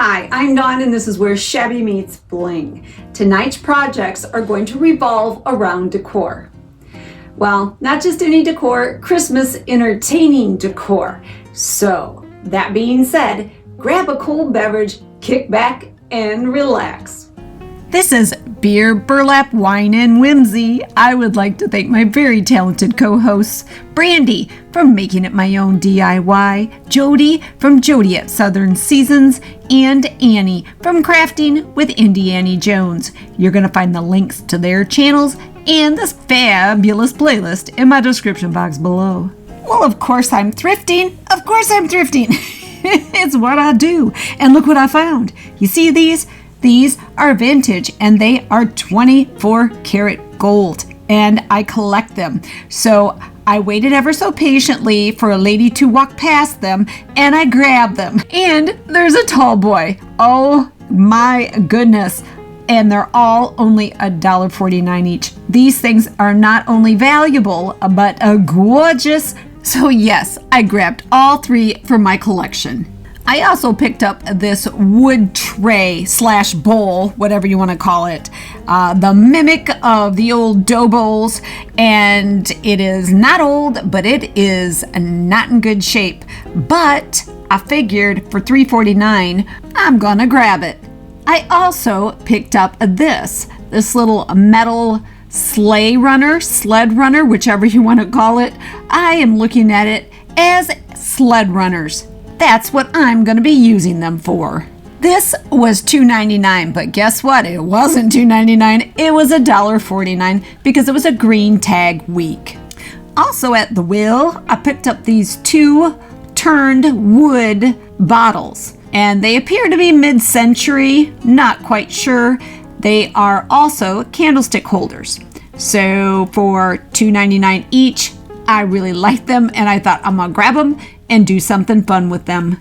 Hi, I'm Dawn and this is where Shabby meets Bling. Tonight's projects are going to revolve around decor. Well, not just any decor, Christmas entertaining decor. So, that being said, grab a cold beverage, kick back, and relax. This is Beer, Burlap, Wine, and Whimsey. I would like to thank my very talented co-hosts, Brandy from Making It My Own DIY, Jody from Jody at Southern Seasons, and Annie from Crafting with Indie Annie Jones. You're going to find the links to their channels and this fabulous playlist in my description box below. Well, of course I'm thrifting. Of course I'm thrifting. It's what I do. And look what I found. You see these? These are vintage and they are 24 karat gold and I collect them. So I waited ever so patiently for a lady to walk past them and I grabbed them. And there's a tall boy. Oh my goodness. And they're all only $1.49 each. These things are not only valuable, but gorgeous. So yes, I grabbed all three for my collection. I also picked up this wood tray / bowl, whatever you want to call it, the mimic of the old dough bowls, and it is not old, but it is not in good shape. But I figured for $3.49, I'm gonna grab it. I also picked up this little metal sled runner, whichever you want to call it. I am looking at it as Sled Runners. That's what I'm going to be using them for. This was $2.99, but guess what? It wasn't $2.99. It was $1.49 because it was a green tag week. Also at the wheel, I picked up these two turned wood bottles, and they appear to be mid-century, not quite sure. They are also candlestick holders. So for $2.99 each, I really liked them, and I thought I'm gonna grab them and do something fun with them.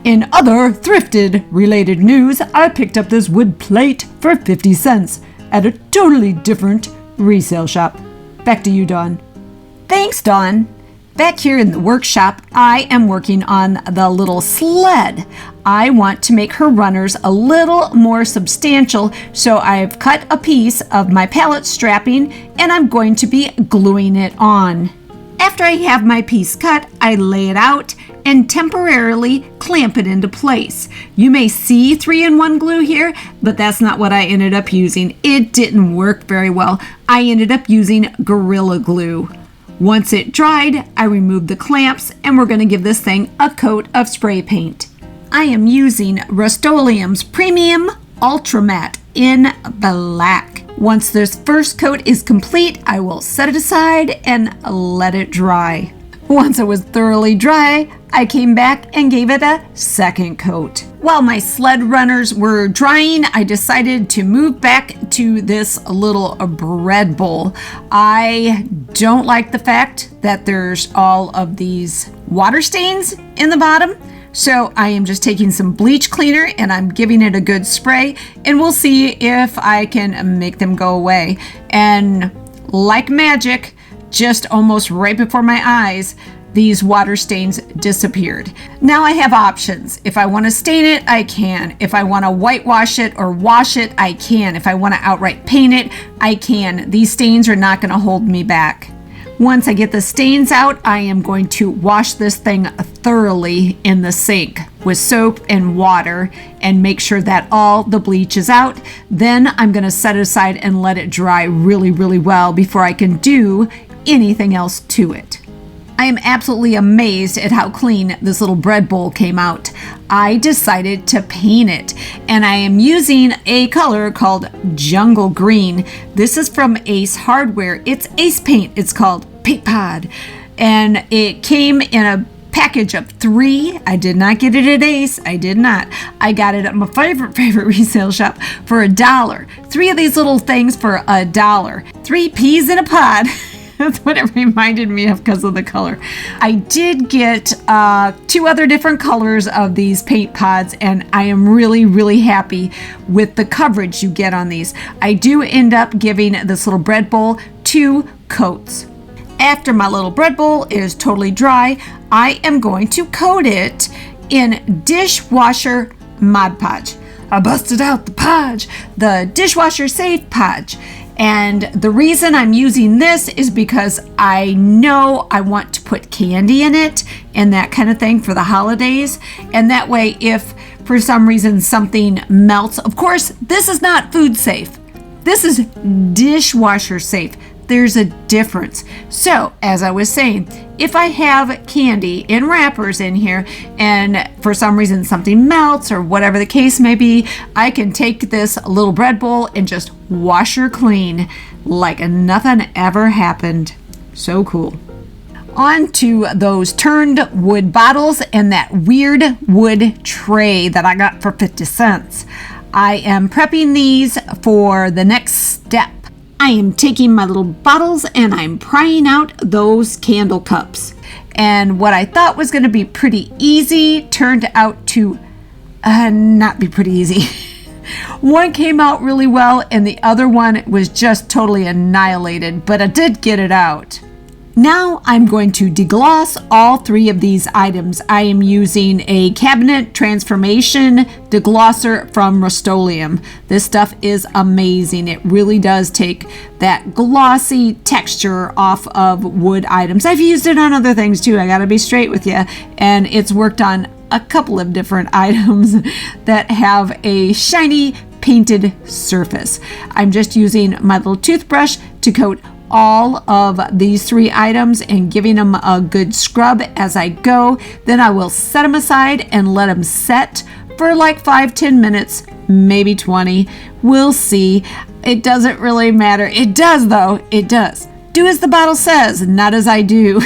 In other thrifted related news, I picked up this wood plate for 50 cents at a totally different resale shop. Back to you, Dawn. Thanks, Dawn. Back here in the workshop, I am working on the little sled. I want to make her runners a little more substantial, so I've cut a piece of my pallet strapping and I'm going to be gluing it on. After I have my piece cut, I lay it out and temporarily clamp it into place. You may see 3-in-1 glue here, but that's not what I ended up using. It didn't work very well. I ended up using Gorilla Glue. Once it dried, I removed the clamps and we're going to give this thing a coat of spray paint. I am using Rust-Oleum's Premium Ultra Matte in black. Once this first coat is complete, I will set it aside and let it dry. Once it was thoroughly dry, I came back and gave it a second coat. While my sled runners were drying, I decided to move back to this little bread bowl. I don't like the fact that there's all of these water stains in the bottom. So I am just taking some bleach cleaner and I'm giving it a good spray, and we'll see if I can make them go away. And like magic, just almost right before my eyes, these water stains disappeared. Now I have options. If I want to stain it, I can. If I want to whitewash it or wash it, I can. If I want to outright paint it, I can. These stains are not going to hold me back. Once I get the stains out, I am going to wash this thing thoroughly in the sink with soap and water and make sure that all the bleach is out. Then I'm going to set it aside and let it dry really, really well before I can do anything else to it. I am absolutely amazed at how clean this little bread bowl came out. I decided to paint it, and I am using a color called Jungle Green. This is from Ace Hardware. It's Ace Paint. It's called Paint Pod, and it came in a package of 3. I did not get it at Ace. I did not. I got it at my favorite resale shop for $1. 3 of these little things for $1. 3 peas in a pod. That's what it reminded me of because of the color. I did get 2 other different colors of these paint pods, and I am really, really happy with the coverage you get on these. I do end up giving this little bread bowl 2 coats. After my little bread bowl is totally dry, I am going to coat it in dishwasher Mod Podge. I busted out the Podge, the dishwasher safe Podge. And the reason I'm using this is because I know I want to put candy in it and that kind of thing for the holidays. And that way, if for some reason something melts, of course, this is not food safe. This is dishwasher safe. There's a difference. So, as I was saying, if I have candy in wrappers in here and for some reason something melts or whatever the case may be, I can take this little bread bowl and just wash her clean like nothing ever happened. So cool. On to those turned wood bottles and that weird wood tray that I got for 50 cents. I am prepping these for the next step. I am taking my little bottles and I'm prying out those candle cups. And what I thought was going to be pretty easy turned out to not be pretty easy. One came out really well and the other one was just totally annihilated, but I did get it out. Now I'm going to degloss all three of these items. I am using a cabinet transformation deglosser from Rust-Oleum. This stuff is amazing. It really does take that glossy texture off of wood items. I've used it on other things too, I gotta be straight with you. And it's worked on a couple of different items that have a shiny painted surface. I'm just using my little toothbrush to coat all of these three items and giving them a good scrub as I go. Then I will set them aside and let them set for like 5-10 minutes, maybe 20. We'll see. It doesn't really matter. It does though. It does. Do as the bottle says, not as I do.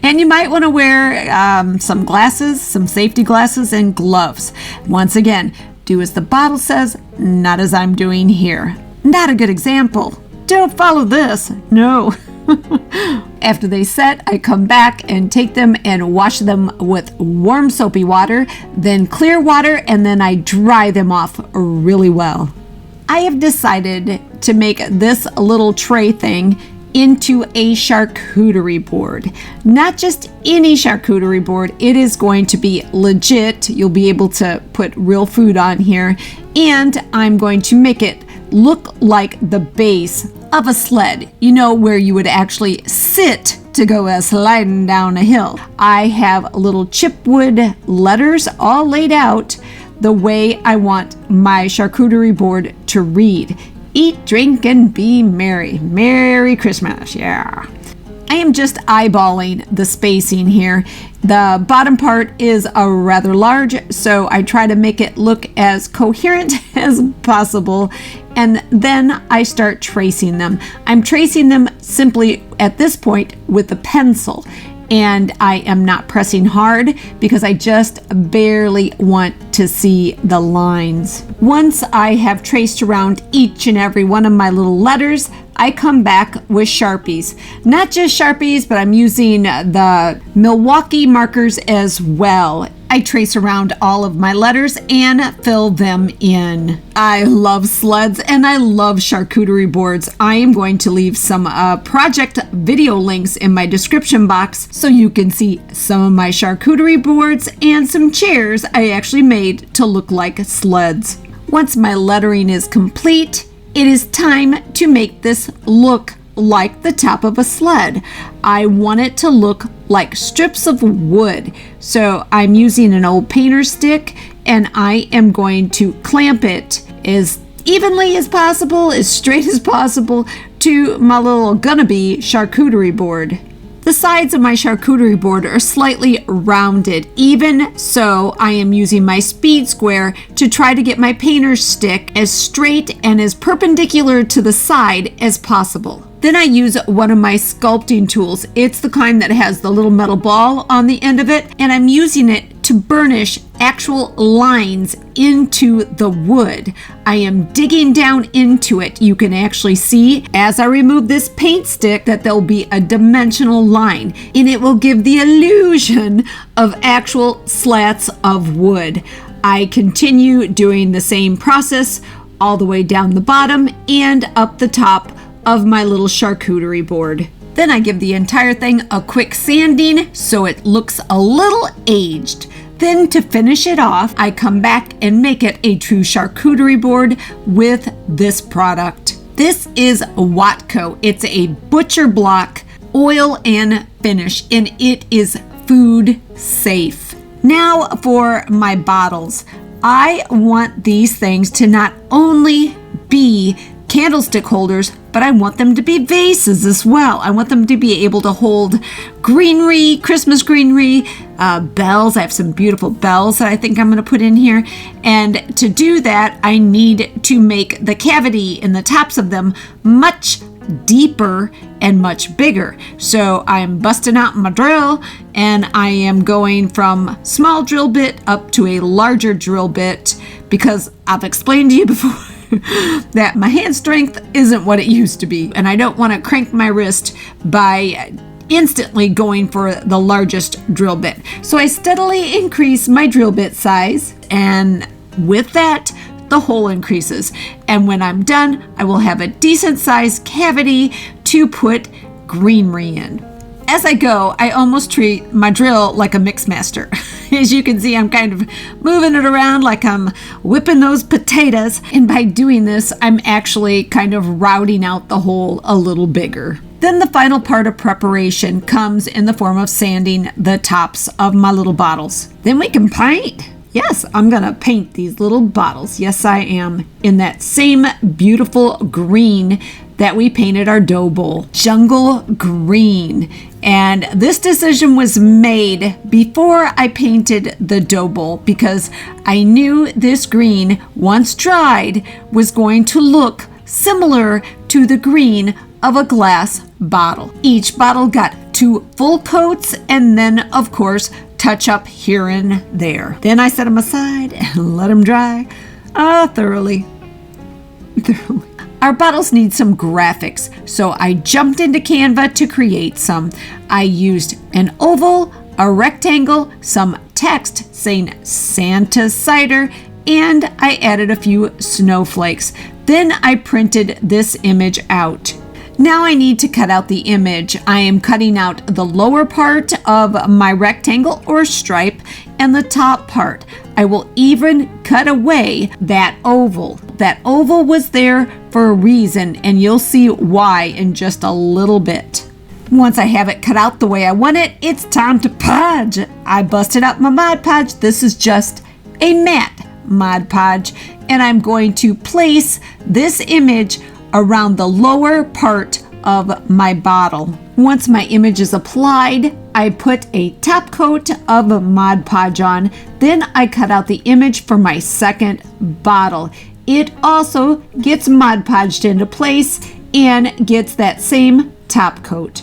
And you might want to wear some glasses, some safety glasses and gloves. Once again, do as the bottle says, not as I'm doing here. Not a good example. Don't follow this. No. After they set, I come back and take them and wash them with warm soapy water, then clear water, and then I dry them off really well. I have decided to make this little tray thing into a charcuterie board. Not just any charcuterie board, it is going to be legit. You'll be able to put real food on here, and I'm going to make it look like the base of a sled, you know, where you would actually sit to go sliding down a hill. I have little chipwood letters all laid out the way I want my charcuterie board to read. Eat, drink, and be merry. Merry Christmas, yeah. I am just eyeballing the spacing here. The bottom part is rather large, so I try to make it look as coherent as possible, and then I start tracing them. I'm tracing them simply at this point with a pencil, and I am not pressing hard because I just barely want to see the lines. Once I have traced around each and every one of my little letters, I come back with Sharpies. Not just Sharpies, but I'm using the Milwaukee markers as well. I trace around all of my letters and fill them in. I love sleds and I love charcuterie boards. I am going to leave some project video links in my description box so you can see some of my charcuterie boards and some chairs I actually made to look like sleds. Once my lettering is complete, it is time to make this look like the top of a sled. I want it to look like strips of wood. So I'm using an old painter stick and I am going to clamp it as evenly as possible, as straight as possible to my little gonna be charcuterie board. The sides of my charcuterie board are slightly rounded. Even so, I am using my speed square to try to get my painter's stick as straight and as perpendicular to the side as possible. Then I use one of my sculpting tools. It's the kind that has the little metal ball on the end of it, and I'm using it to burnish actual lines into the wood. I am digging down into it. You can actually see as I remove this paint stick that there'll be a dimensional line, and it will give the illusion of actual slats of wood. I continue doing the same process all the way down the bottom and up the top of my little charcuterie board. Then I give the entire thing a quick sanding so it looks a little aged. Then to finish it off, I come back and make it a true charcuterie board with this product. This is Watco. It's a butcher block oil and finish, and it is food safe. Now for my bottles. I want these things to not only be candlestick holders, but I want them to be vases as well. I want them to be able to hold greenery, Christmas greenery, bells. I have some beautiful bells that I think I'm going to put in here. And to do that, I need to make the cavity in the tops of them much deeper and much bigger. So I'm busting out my drill and I am going from small drill bit up to a larger drill bit, because I've explained to you before that my hand strength isn't what it used to be, and I don't want to crank my wrist by instantly going for the largest drill bit. So I steadily increase my drill bit size, and with that, the hole increases. And when I'm done, I will have a decent sized cavity to put greenery in. As I go, I almost treat my drill like a mix master. As you can see, I'm kind of moving it around like I'm whipping those potatoes. And by doing this, I'm actually kind of routing out the hole a little bigger. Then the final part of preparation comes in the form of sanding the tops of my little bottles. Then we can paint. Yes, I'm gonna paint these little bottles. Yes, I am. In that same beautiful green that we painted our dough bowl. Jungle green. And this decision was made before I painted the dough bowl, because I knew this green, once dried, was going to look similar to the green of a glass bottle. Each bottle got 2 full coats, and then of course touch up here and there. Then I set them aside and let them dry thoroughly. Our bottles need some graphics, so I jumped into Canva to create some. I used an oval, a rectangle, some text saying Santa Cider, and I added a few snowflakes. Then I printed this image out. Now I need to cut out the image. I am cutting out the lower part of my rectangle or stripe and the top part. I will even cut away that oval. That oval was there for a reason, and you'll see why in just a little bit. Once I have it cut out the way I want it, it's time to podge. I busted up my Mod Podge. This is just a matte Mod Podge, and I'm going to place this image around the lower part of my bottle. Once my image is applied, I put a top coat of Mod Podge on. Then I cut out the image for my second bottle. It also gets Mod Podged into place and gets that same top coat.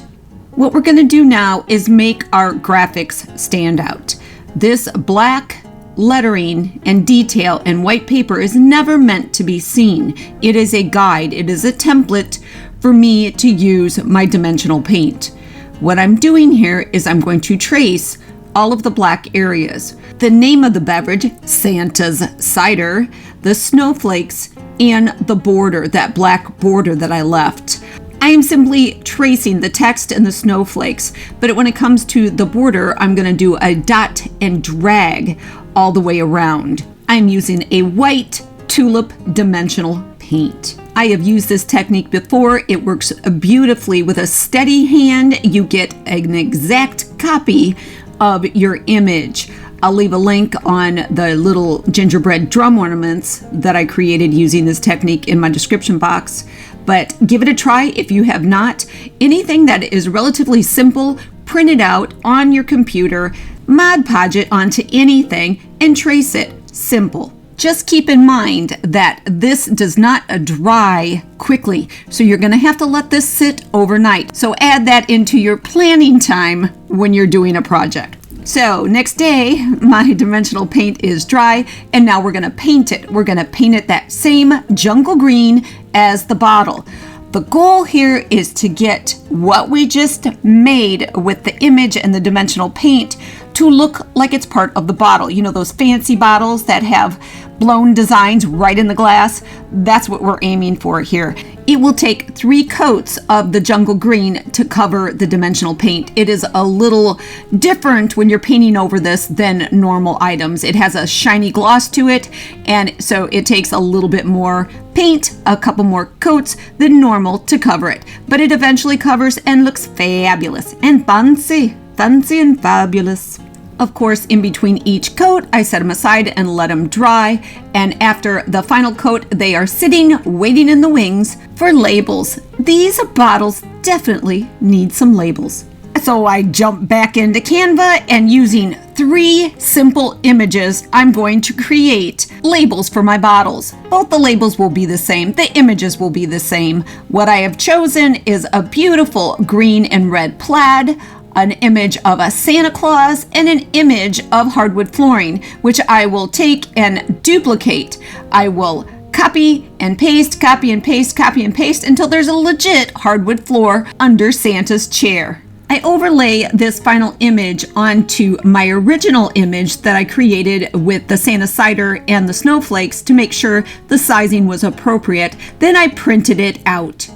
What we're going to do now is make our graphics stand out. This black lettering and detail and white paper is never meant to be seen. It is a guide. It is a template for me to use my dimensional paint. What I'm doing here is I'm going to trace all of the black areas. The name of the beverage, Santa's Cider, the snowflakes, and the border, that black border that I left. I am simply tracing the text and the snowflakes, but when it comes to the border, I'm going to do a dot and drag all the way around. I'm using a white tulip dimensional paint. I have used this technique before. It works beautifully with a steady hand. You get an exact copy of your image. I'll leave a link on the little gingerbread drum ornaments that I created using this technique in my description box. But give it a try if you have not. Anything that is relatively simple, print it out on your computer, Mod Podge it onto anything, and trace it. Simple. Just keep in mind that this does not dry quickly, so you're going to have to let this sit overnight. So add that into your planning time when you're doing a project. So next day, my dimensional paint is dry, and now we're going to paint it. We're going to paint it that same jungle green as the bottle. The goal here is to get what we just made with the image and the dimensional paint to look like it's part of the bottle. You know, those fancy bottles that have blown designs right in the glass? That's what we're aiming for here. It will take 3 coats of the jungle green to cover the dimensional paint. It is a little different when you're painting over this than normal items. It has a shiny gloss to it, and so it takes a little bit more paint, a couple more coats than normal to cover it. But it eventually covers and looks fabulous and fancy and fabulous. Of course, in between each coat, I set them aside and let them dry. And after the final coat, they are sitting, waiting in the wings for labels. These bottles definitely need some labels. So I jump back into Canva, and using 3 simple images, I'm going to create labels for my bottles. Both the labels will be the same. The images will be the same. What I have chosen is a beautiful green and red plaid, an image of a Santa Claus, and an image of hardwood flooring, which I will take and duplicate. I will copy and paste, copy and paste, copy and paste until there's a legit hardwood floor under Santa's chair. I overlay this final image onto my original image that I created with the Santa cider and the snowflakes to make sure the sizing was appropriate. Then I printed it out.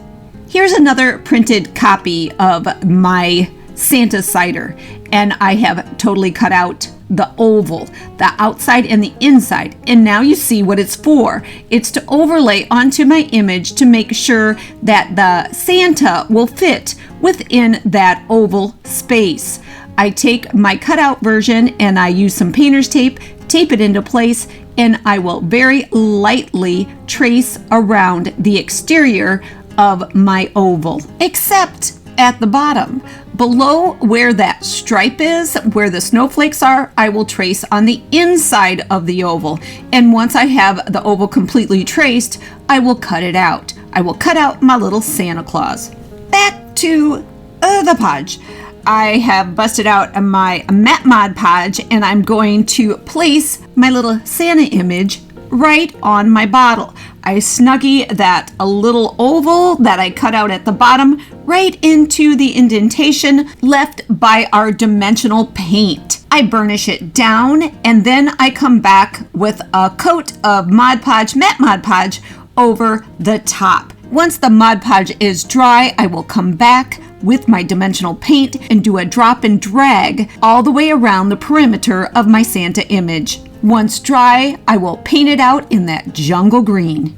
Here's another printed copy of my Santa cider, and I have totally cut out the oval, the outside and the inside, and now you see what it's for. It's to overlay onto my image to make sure that the Santa will fit within that oval space. I take my cutout version and I use some painter's tape it into place, and I will very lightly trace around the exterior of my oval, except at the bottom. Below where that stripe is, where the snowflakes are, I will trace on the inside of the oval. And once I have the oval completely traced, I will cut it out. I will cut out my little Santa Claus. Back to the Podge. I have busted out my matte Mod Podge, and I'm going to place my little Santa image right on my bottle. I snuggie that a little oval that I cut out at the bottom right into the indentation left by our dimensional paint. I burnish it down, and then I come back with a coat of Mod Podge, matte Mod Podge, over the top. Once the Mod Podge is dry, I will come back with my dimensional paint and do a drop and drag all the way around the perimeter of my Santa image. Once dry, I will paint it out in that jungle green.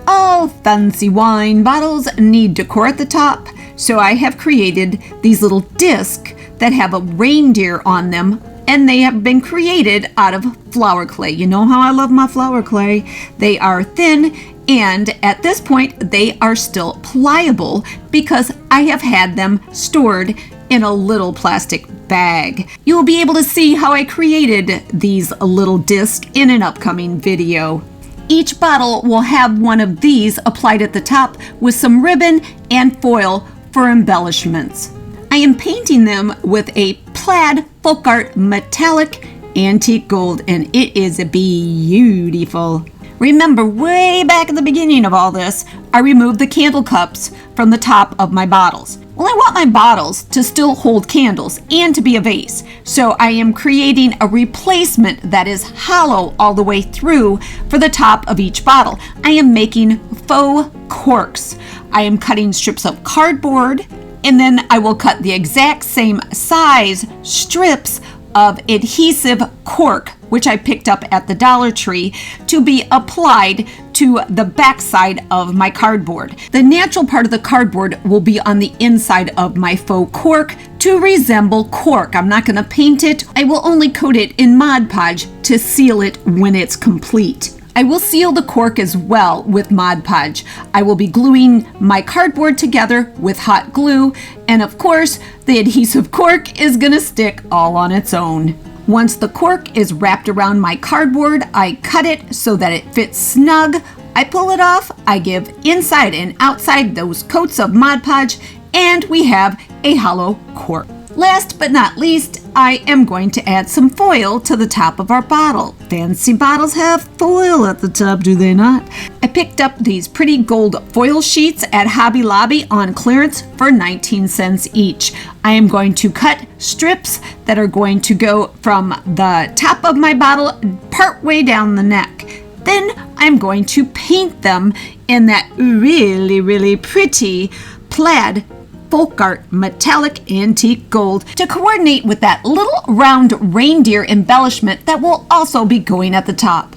All fancy wine bottles need decor at the top, so I have created these little discs that have a reindeer on them, and they have been created out of flour clay. You know how I love my flour clay. They are thin, and at this point, they are still pliable because I have had them stored in a little plastic bag. You will be able to see how I created these little discs in an upcoming video. Each bottle will have one of these applied at the top with some ribbon and foil for embellishments. I am painting them with a plaid folk art metallic antique gold, and it is beautiful. Remember, way back at the beginning of all this, I removed the candle cups from the top of my bottles. Well, I want my bottles to still hold candles and to be a vase, so I am creating a replacement that is hollow all the way through for the top of each bottle. I am making faux corks. I am cutting strips of cardboard, and then I will cut the exact same size strips of adhesive cork, which I picked up at the Dollar Tree, to be applied to the backside of my cardboard. The natural part of the cardboard will be on the inside of my faux cork to resemble cork. I'm not going to paint it. I will only coat it in Mod Podge to seal it when it's complete. I will seal the cork as well with Mod Podge. I will be gluing my cardboard together with hot glue, and of course, the adhesive cork is going to stick all on its own. Once the cork is wrapped around my cardboard, I cut it so that it fits snug. I pull it off, I give inside and outside those coats of Mod Podge, and we have a hollow cork. Last but not least, I am going to add some foil to the top of our bottle. Fancy bottles have foil at the top, do they not? I picked up these pretty gold foil sheets at Hobby Lobby on clearance for 19 cents each. I am going to cut strips that are going to go from the top of my bottle part way down the neck. Then I'm going to paint them in that really, really pretty plaid folk art metallic antique gold to coordinate with that little round reindeer embellishment that will also be going at the top.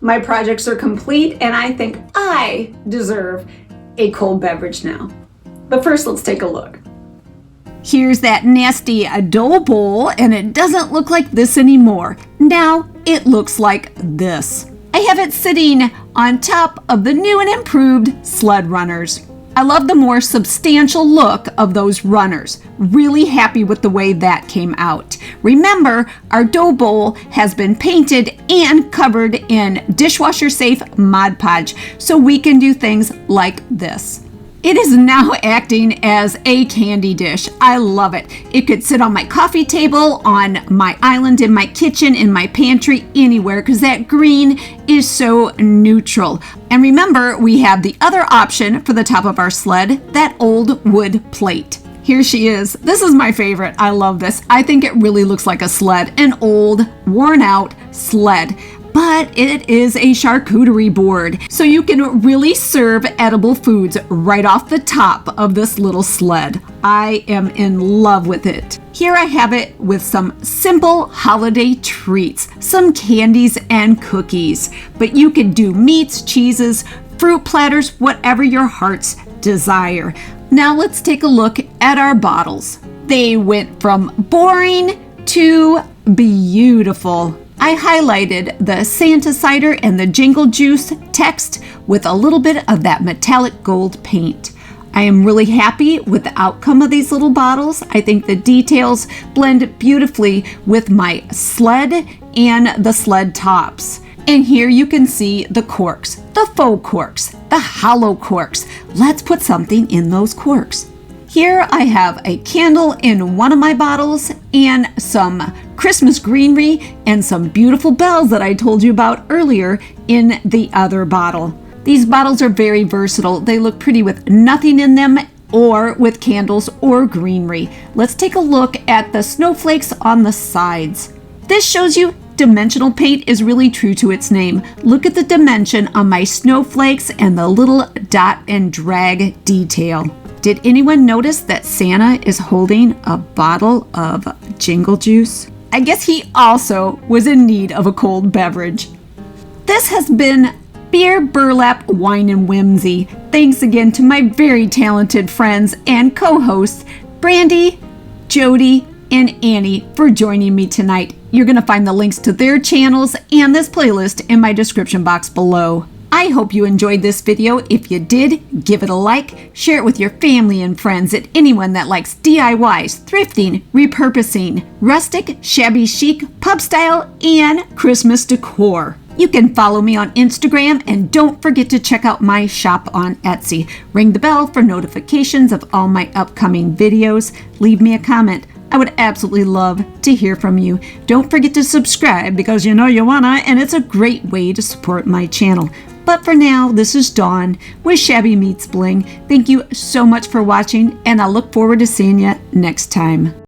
My projects are complete and I think I deserve a cold beverage now. But first, let's take a look. Here's that nasty dough bowl, and it doesn't look like this anymore. Now it looks like this. I have it sitting on top of the new and improved Sled Runners. I love the more substantial look of those runners. Really happy with the way that came out. Remember, our dough bowl has been painted and covered in dishwasher safe Mod Podge, so we can do things like this. It is now acting as a candy dish. I love it. It could sit on my coffee table, on my island, in my kitchen, in my pantry, anywhere, because that green is so neutral. And remember, we have the other option for the top of our sled, that old wood plate. Here she is. This is my favorite. I love this. I think it really looks like a sled, an old, worn out sled. But it is a charcuterie board, so you can really serve edible foods right off the top of this little sled. I am in love with it. Here I have it with some simple holiday treats, some candies and cookies. But you can do meats, cheeses, fruit platters, whatever your heart's desire. Now let's take a look at our bottles. They went from boring to beautiful. I highlighted the Santa cider and the jingle juice text with a little bit of that metallic gold paint. I am really happy with the outcome of these little bottles. I think the details blend beautifully with my sled and the sled tops. And here you can see the corks, the faux corks, the hollow corks. Let's put something in those corks. Here I have a candle in one of my bottles and some Christmas greenery and some beautiful bells that I told you about earlier in the other bottle. These bottles are very versatile. They look pretty with nothing in them or with candles or greenery. Let's take a look at the snowflakes on the sides. This shows you dimensional paint is really true to its name. Look at the dimension on my snowflakes and the little dot and drag detail. Did anyone notice that Santa is holding a bottle of jingle juice? I guess he also was in need of a cold beverage. This has been Beer, Burlap, Wine, and Whimsy. Thanks again to my very talented friends and co-hosts, Brandy, Jody, and Annie for joining me tonight. You're going to find the links to their channels and this playlist in my description box below. I hope you enjoyed this video. If you did, give it a like, share it with your family and friends, and anyone that likes DIYs, thrifting, repurposing, rustic, shabby chic, pub style, and Christmas decor. You can follow me on Instagram, and don't forget to check out my shop on Etsy. Ring the bell for notifications of all my upcoming videos. Leave me a comment. I would absolutely love to hear from you. Don't forget to subscribe because you know you wanna, and it's a great way to support my channel. But for now, this is Dawn with Shabby Meets Bling. Thank you so much for watching, and I look forward to seeing you next time.